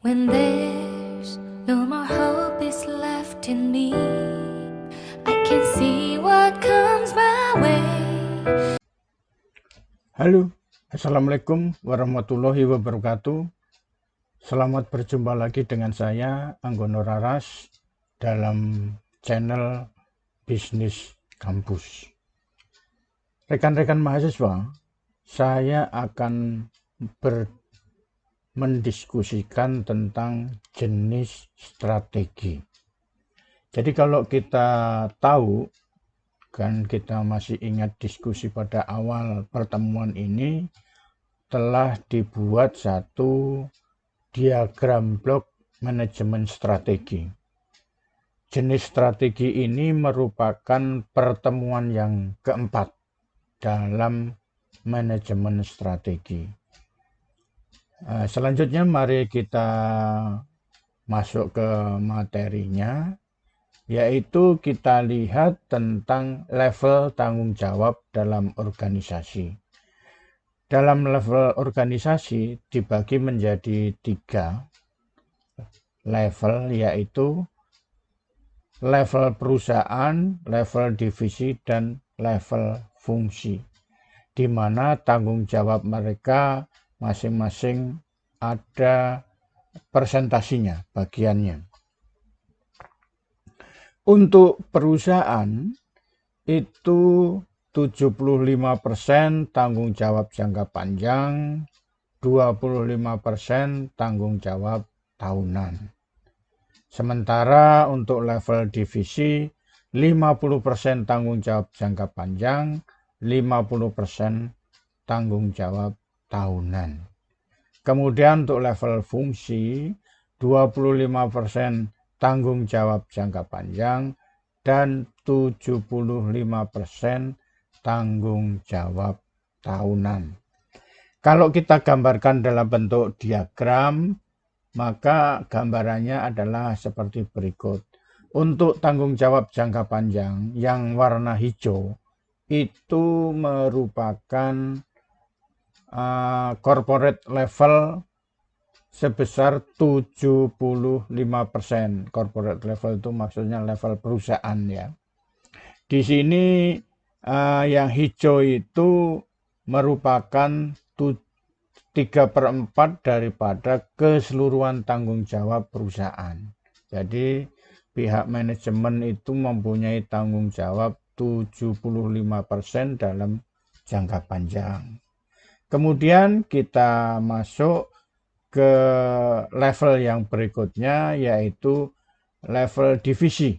When there's no more hope is left in me, I can see what comes my way. Halo, Assalamualaikum warahmatullahi wabarakatuh. Selamat berjumpa lagi dengan saya, Anggono Raras, dalam channel Bisnis Kampus. Rekan-rekan mahasiswa, saya akan mendiskusikan tentang jenis strategi. Jadi kalau kita tahu, kan kita masih ingat diskusi pada awal pertemuan ini, telah dibuat satu diagram blok manajemen strategi. Jenis strategi ini merupakan pertemuan yang keempat dalam manajemen strategi. Selanjutnya mari kita masuk ke materinya, yaitu kita lihat tentang level tanggung jawab dalam organisasi. Dalam level organisasi dibagi menjadi 3 level, yaitu level perusahaan, level divisi, dan level fungsi, di mana tanggung jawab mereka masing-masing ada presentasinya, bagiannya. Untuk perusahaan itu 75% tanggung jawab jangka panjang, 25% tanggung jawab tahunan. Sementara untuk level divisi 50% tanggung jawab jangka panjang, 50% tanggung jawab tahunan. Kemudian untuk level fungsi 25% tanggung jawab jangka panjang dan 75% tanggung jawab tahunan. Kalau kita gambarkan dalam bentuk diagram, maka gambarannya adalah seperti berikut. Untuk tanggung jawab jangka panjang yang warna hijau itu merupakan corporate level sebesar 75%. Corporate level itu maksudnya level perusahaan ya. Di sini yang hijau itu merupakan 3/4 daripada keseluruhan tanggung jawab perusahaan. Jadi pihak manajemen itu mempunyai tanggung jawab 75% dalam jangka panjang. Kemudian kita masuk ke level yang berikutnya, yaitu level divisi,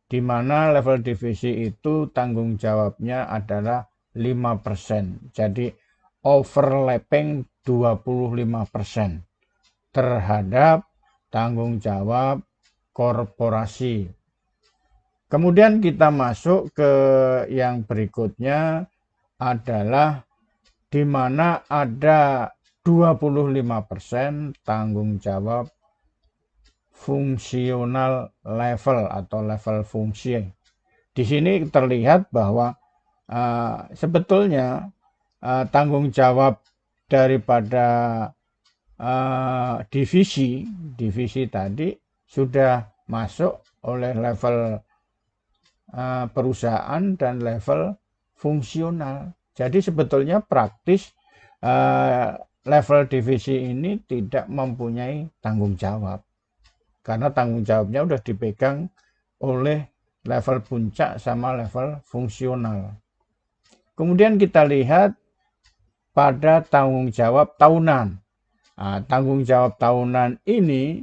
di mana level divisi itu tanggung jawabnya adalah 5%. Jadi overlapping 25% terhadap tanggung jawab korporasi. Kemudian kita masuk ke yang berikutnya adalah di mana ada 25% tanggung jawab fungsional level atau level fungsi. Di sini terlihat bahwa sebetulnya tanggung jawab daripada divisi tadi sudah masuk oleh level perusahaan dan level fungsional. Jadi sebetulnya praktis level divisi ini tidak mempunyai tanggung jawab, karena tanggung jawabnya sudah dipegang oleh level puncak sama level fungsional. Kemudian kita lihat pada tanggung jawab tahunan. Tanggung jawab tahunan ini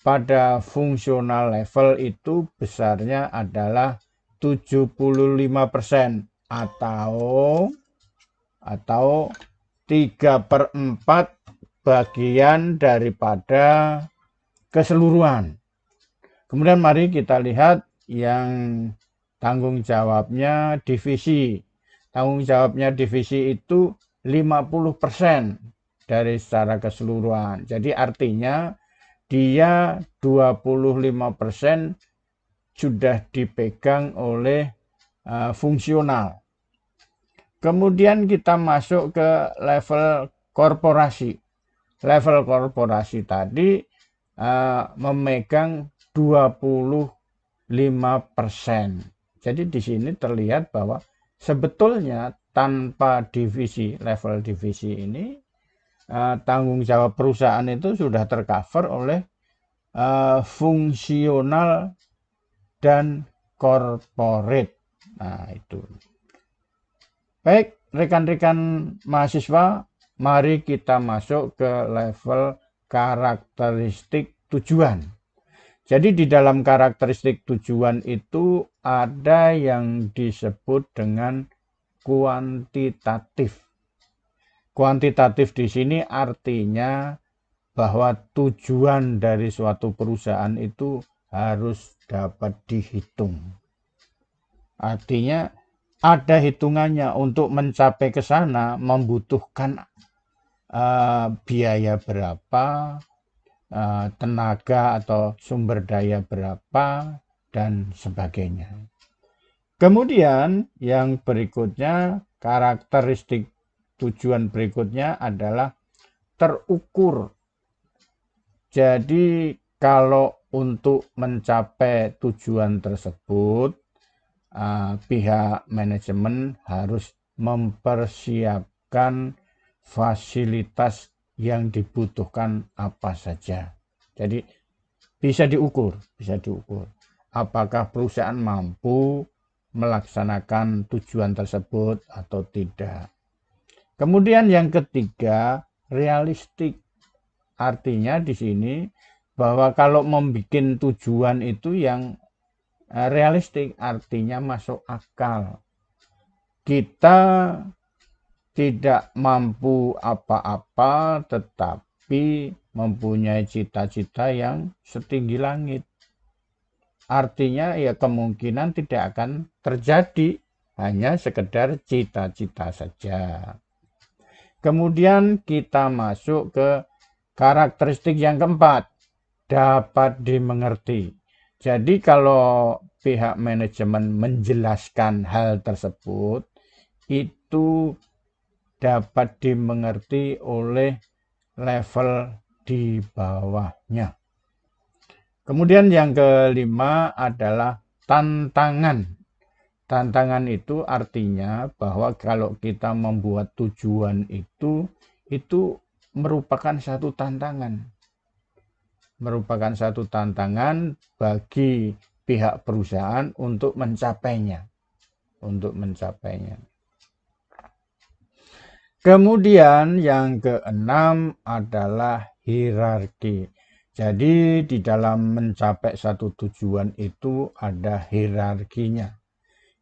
pada fungsional level itu besarnya adalah 75% atau 3/4 bagian daripada keseluruhan. Kemudian mari kita lihat yang tanggung jawabnya divisi. Tanggung jawabnya divisi itu 50% dari secara keseluruhan. Jadi artinya dia 25% sudah dipegang oleh fungsional. Kemudian kita masuk ke level korporasi. Level korporasi tadi memegang 25%. Jadi di sini terlihat bahwa sebetulnya tanpa divisi, level divisi ini, tanggung jawab perusahaan itu sudah tercover oleh fungsional dan corporate. Nah, itu. Baik, rekan-rekan mahasiswa, mari kita masuk ke level karakteristik tujuan. Jadi di dalam karakteristik tujuan itu ada yang disebut dengan kuantitatif. Kuantitatif di sini artinya bahwa tujuan dari suatu perusahaan itu harus dapat dihitung. Artinya ada hitungannya, untuk mencapai ke sana membutuhkan biaya berapa, tenaga atau sumber daya berapa, dan sebagainya. Kemudian yang berikutnya, karakteristik tujuan berikutnya adalah terukur. Jadi kalau untuk mencapai tujuan tersebut, pihak manajemen harus mempersiapkan fasilitas yang dibutuhkan apa saja. Jadi bisa diukur. Apakah perusahaan mampu melaksanakan tujuan tersebut atau tidak. Kemudian yang ketiga, realistik. Artinya di sini bahwa kalau membuat tujuan itu yang realistik, artinya masuk akal. Kita tidak mampu apa-apa, tetapi mempunyai cita-cita yang setinggi langit. Artinya ya kemungkinan tidak akan terjadi, hanya sekedar cita-cita saja. Kemudian kita masuk ke karakteristik yang keempat, dapat dimengerti. Jadi kalau pihak manajemen menjelaskan hal tersebut, itu dapat dimengerti oleh level di bawahnya. Kemudian yang kelima adalah tantangan. Tantangan itu artinya bahwa kalau kita membuat tujuan itu merupakan satu tantangan. Merupakan satu tantangan bagi pihak perusahaan untuk mencapainya. Kemudian yang keenam adalah hierarki. Jadi di dalam mencapai satu tujuan itu ada hierarkinya.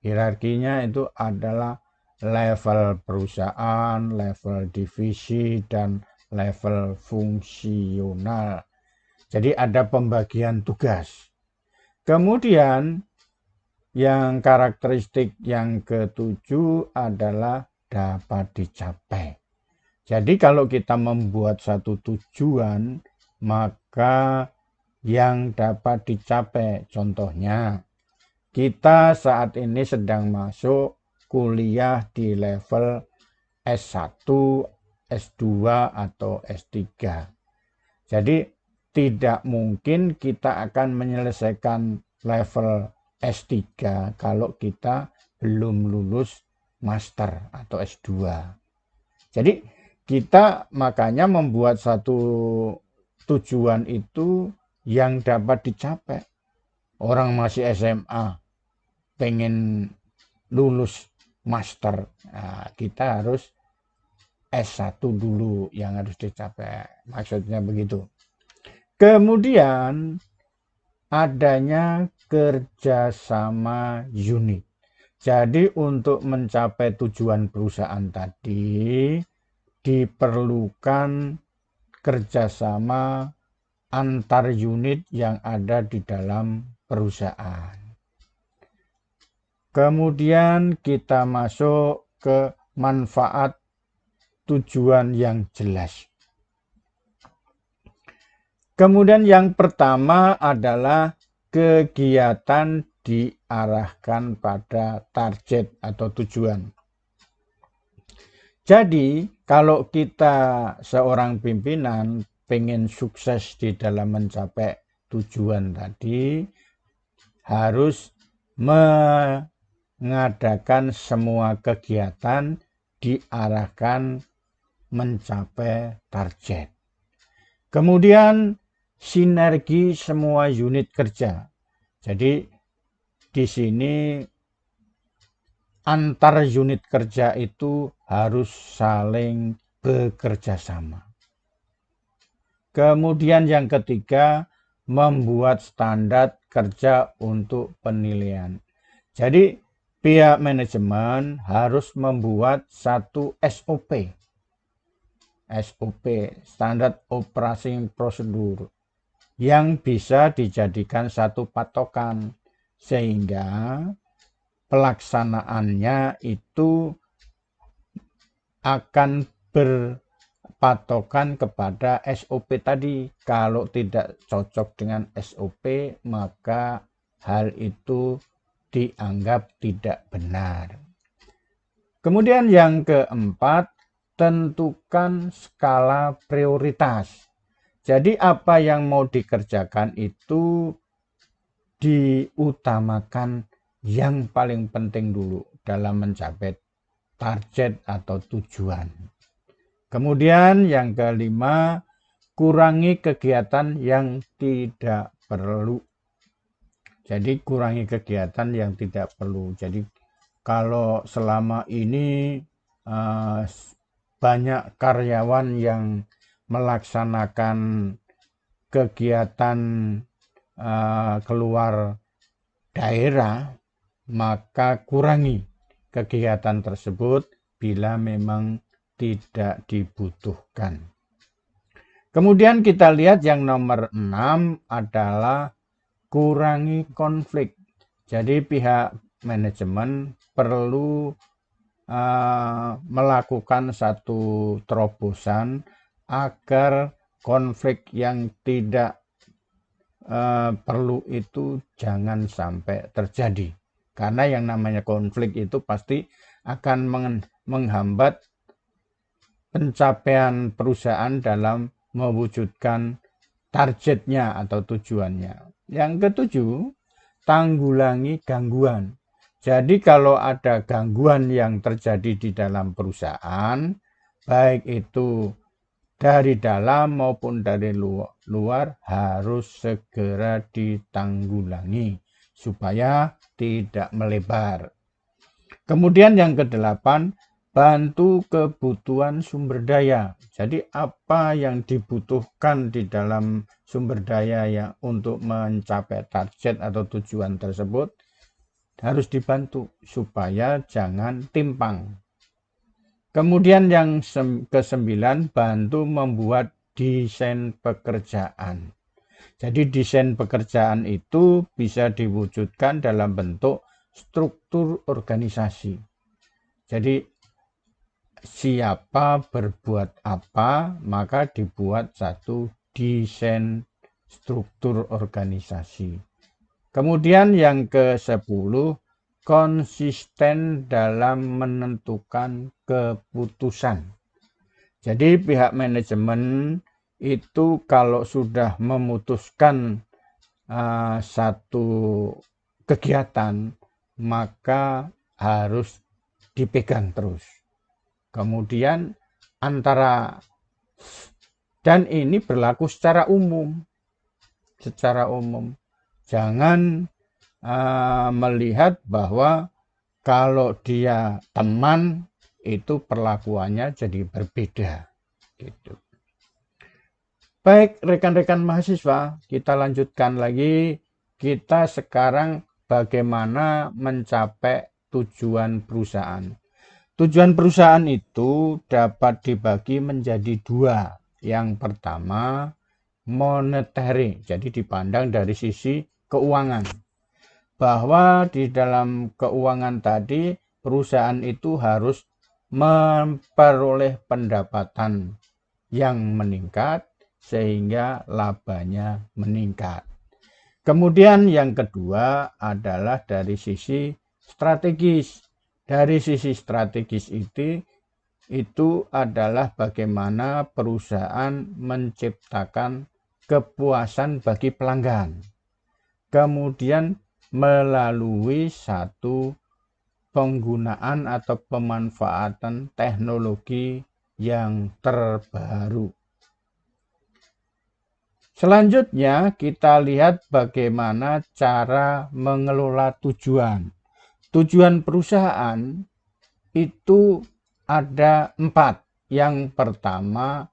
Hierarkinya itu adalah level perusahaan, level divisi, dan level fungsional. Jadi ada pembagian tugas. Kemudian yang karakteristik yang ketujuh adalah dapat dicapai. Jadi kalau kita membuat satu tujuan, maka yang dapat dicapai, contohnya kita saat ini sedang masuk kuliah di level S1, S2, atau S3. Jadi tidak mungkin kita akan menyelesaikan level S3 kalau kita belum lulus master atau S2. Jadi kita makanya membuat satu tujuan itu yang dapat dicapai. Orang masih SMA pengen lulus master, nah, kita harus S1 dulu yang harus dicapai. Maksudnya begitu. Kemudian adanya kerjasama unit. Jadi untuk mencapai tujuan perusahaan tadi diperlukan kerjasama antar unit yang ada di dalam perusahaan. Kemudian kita masuk ke manfaat tujuan yang jelas. Kemudian yang pertama adalah kegiatan diarahkan pada target atau tujuan. Jadi kalau kita seorang pimpinan pengen sukses di dalam mencapai tujuan tadi, harus mengadakan semua kegiatan diarahkan mencapai target. Kemudian sinergi semua unit kerja. Jadi di sini antar unit kerja itu harus saling bekerja sama. Kemudian yang ketiga, membuat standar kerja untuk penilaian. Jadi pihak manajemen harus membuat satu SOP, standar operasi prosedur, yang bisa dijadikan satu patokan sehingga pelaksanaannya itu akan berpatokan kepada SOP tadi. Kalau tidak cocok dengan SOP, maka hal itu dianggap tidak benar. Kemudian yang keempat, tentukan skala prioritas. Jadi apa yang mau dikerjakan itu diutamakan yang paling penting dulu dalam mencapai target atau tujuan. Kemudian yang kelima, kurangi kegiatan yang tidak perlu. Jadi kurangi kegiatan yang tidak perlu. Jadi kalau selama ini banyak karyawan yang melaksanakan kegiatan keluar daerah, maka kurangi kegiatan tersebut bila memang tidak dibutuhkan. Kemudian kita lihat yang nomor 6 adalah kurangi konflik. Jadi pihak manajemen perlu melakukan satu terobosan agar konflik yang tidak perlu itu jangan sampai terjadi. Karena yang namanya konflik itu pasti akan menghambat pencapaian perusahaan dalam mewujudkan targetnya atau tujuannya. Yang ketujuh, tanggulangi gangguan. Jadi kalau ada gangguan yang terjadi di dalam perusahaan, baik itu dari dalam maupun dari luar, harus segera ditanggulangi supaya tidak melebar. Kemudian yang kedelapan, bantu kebutuhan sumber daya. Jadi apa yang dibutuhkan di dalam sumber daya yang untuk mencapai target atau tujuan tersebut harus dibantu supaya jangan timpang. Kemudian yang ke-9, bantu membuat desain pekerjaan. Jadi desain pekerjaan itu bisa diwujudkan dalam bentuk struktur organisasi. Jadi siapa berbuat apa, maka dibuat satu desain struktur organisasi. Kemudian yang ke-10, konsisten dalam menentukan keputusan. Jadi pihak manajemen itu kalau sudah memutuskan satu kegiatan, maka harus dipegang terus. Kemudian dan ini berlaku secara umum. Jangan melihat bahwa kalau dia teman itu perlakuannya jadi berbeda gitu. Baik rekan-rekan mahasiswa, kita lanjutkan lagi. Kita sekarang bagaimana mencapai tujuan perusahaan. Tujuan perusahaan itu dapat dibagi menjadi dua. Yang pertama, monetary, jadi dipandang dari sisi keuangan. Bahwa di dalam keuangan tadi, perusahaan itu harus memperoleh pendapatan yang meningkat sehingga labanya meningkat. Kemudian yang kedua adalah dari sisi strategis. Dari sisi strategis itu itu adalah bagaimana perusahaan menciptakan kepuasan bagi pelanggan. Kemudian melalui satu penggunaan atau pemanfaatan teknologi yang terbaru. Selanjutnya kita lihat bagaimana cara mengelola tujuan. Tujuan perusahaan itu ada 4. Yang pertama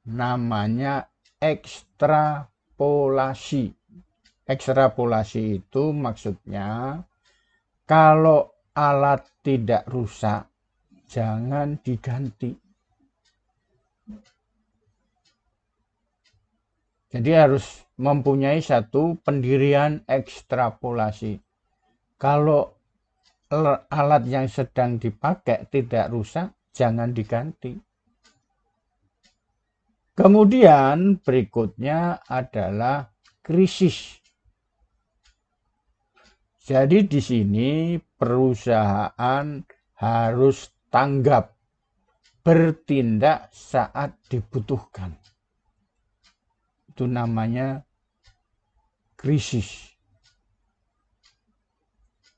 namanya ekstrapolasi. Ekstrapolasi itu maksudnya kalau alat tidak rusak, jangan diganti. Jadi harus mempunyai satu pendirian ekstrapolasi. Kalau alat yang sedang dipakai tidak rusak, jangan diganti. Kemudian berikutnya adalah krisis. Jadi di sini perusahaan harus tanggap, bertindak saat dibutuhkan. Itu namanya krisis.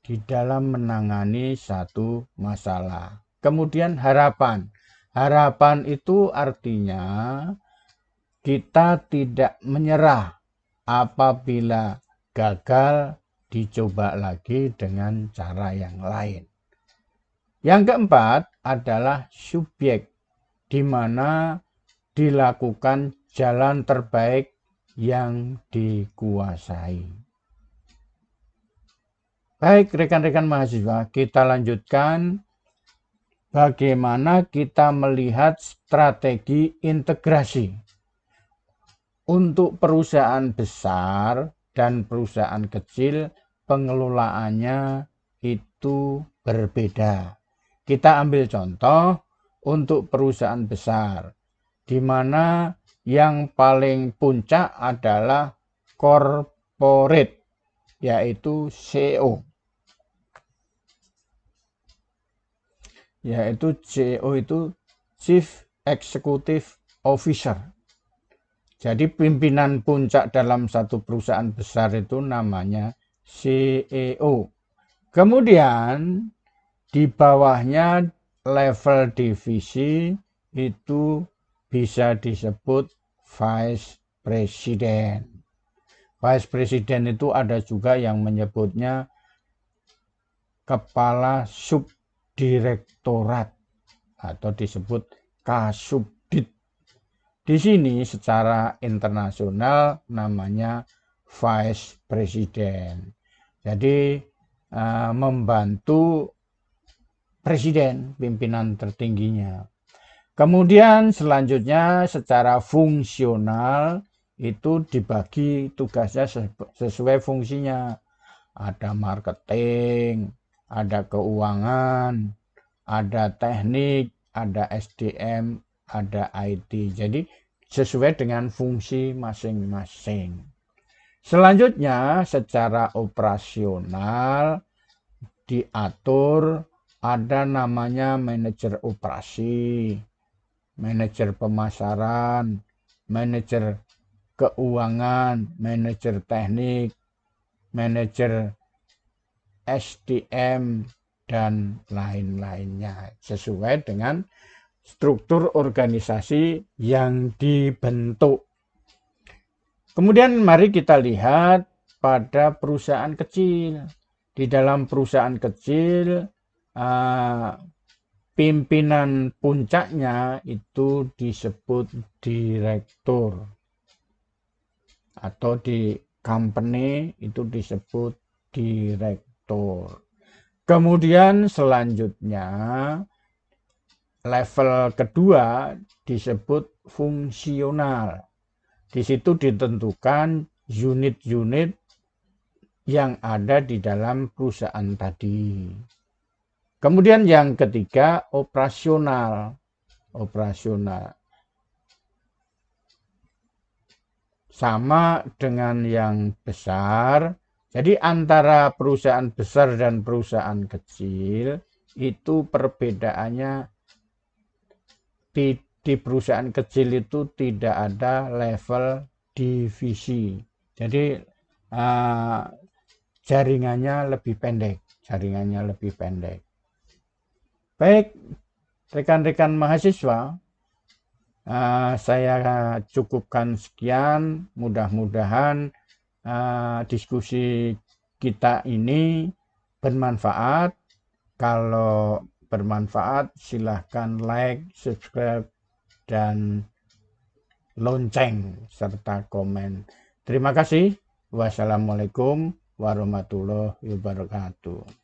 Di dalam menangani satu masalah. Kemudian harapan. Harapan itu artinya kita tidak menyerah apabila gagal, dicoba lagi dengan cara yang lain. Yang keempat adalah subjek, di mana dilakukan jalan terbaik yang dikuasai. Baik rekan-rekan mahasiswa, kita lanjutkan bagaimana kita melihat strategi integrasi. Untuk perusahaan besar dan perusahaan kecil, pengelolaannya itu berbeda. Kita ambil contoh untuk perusahaan besar, di mana yang paling puncak adalah corporate, yaitu CEO. Yaitu CEO itu Chief Executive Officer. Jadi pimpinan puncak dalam satu perusahaan besar itu namanya CEO. Kemudian di bawahnya level divisi itu bisa disebut Vice President. Vice President itu ada juga yang menyebutnya Kepala Subdirektorat atau disebut Kasubdit. Di sini secara internasional namanya Vice President. Jadi membantu presiden, pimpinan tertingginya. Kemudian selanjutnya secara fungsional itu dibagi tugasnya sesuai fungsinya. Ada marketing, ada keuangan, ada teknik, ada SDM, ada IT. Jadi sesuai dengan fungsi masing-masing. Selanjutnya secara operasional diatur, ada namanya manajer operasi, manajer pemasaran, manajer keuangan, manajer teknik, manajer SDM, dan lain-lainnya sesuai dengan struktur organisasi yang dibentuk. Kemudian mari kita lihat pada perusahaan kecil. Di dalam perusahaan kecil, pimpinan puncaknya itu disebut direktur, atau di company itu disebut direktur. Kemudian selanjutnya level kedua disebut fungsional. Di situ ditentukan unit-unit yang ada di dalam perusahaan tadi. Kemudian yang ketiga operasional. Operasional sama dengan yang besar. Jadi antara perusahaan besar dan perusahaan kecil itu perbedaannya di perusahaan kecil itu tidak ada level divisi. Jadi jaringannya lebih pendek. Baik, rekan-rekan mahasiswa, saya cukupkan sekian. Mudah-mudahan diskusi kita ini bermanfaat. Kalau bermanfaat, silahkan like, subscribe, dan lonceng serta komen. Terima kasih. Wassalamualaikum warahmatullahi wabarakatuh.